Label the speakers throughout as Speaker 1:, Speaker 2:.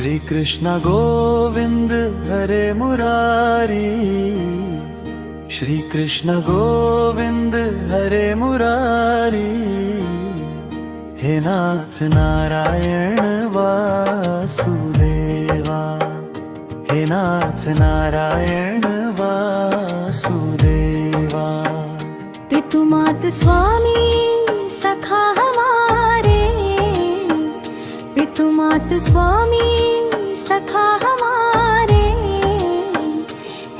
Speaker 1: श्री कृष्ण गोविंद हरे मुरारी, श्री कृष्ण गोविंद हरे मुरारी। हे नाथ नारायण वासुदेवा, हे नाथ नारायण वासुदेवा।
Speaker 2: पितु मात स्वामी सखा हमारे, पितु मात स्वामी सखा हमारे।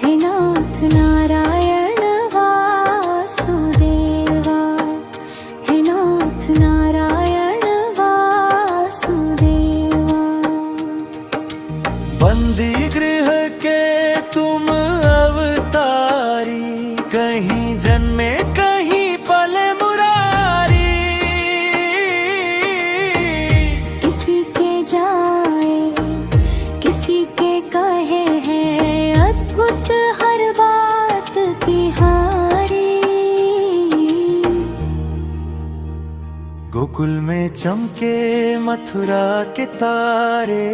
Speaker 2: हे नाथ नारायण वासुदेवा, हे नाथ नारायण वासुदेवा।
Speaker 1: बंदी गृह के तुम अवतारी, कहीं जन्मे कहीं पले मुरारी।
Speaker 2: किसी के जाए किसी के कहे हैं अद्भुत हर बात तिहारी।
Speaker 1: गोकुल में चमके मथुरा के तारे,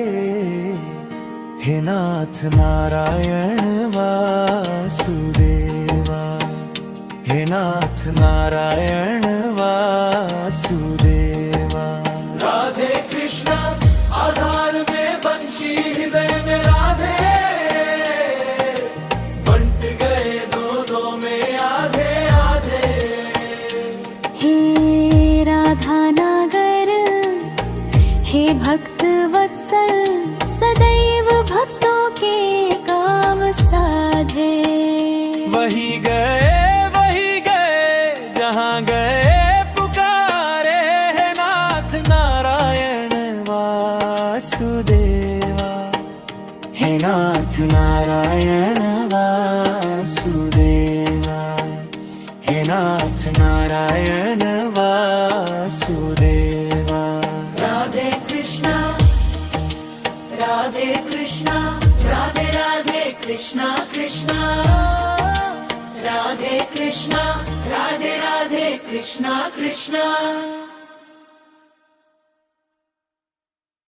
Speaker 1: हे नाथ नारायण वासुदेवा, हे नाथ नारायण वासुदेवा। राधे कृष्ण आधार में बंशी, हृदय में राधे, बंट गए दो दो में आधे आधे।
Speaker 2: हे राधा नागर, हे भक्त वत्सल, सदैव भक्तों के काम साधे।
Speaker 1: वही गए जहाँ गए पुकारे, है नाथ नारायण वासुदेवा, हे नाथ नारायण वासुदेवा, हे नाथ नारायण वासुदेवा।
Speaker 2: राधे कृष्णा राधे कृष्णा, राधे राधे कृष्णा कृष्णा, राधे कृष्णा राधे राधे कृष्णा कृष्णा।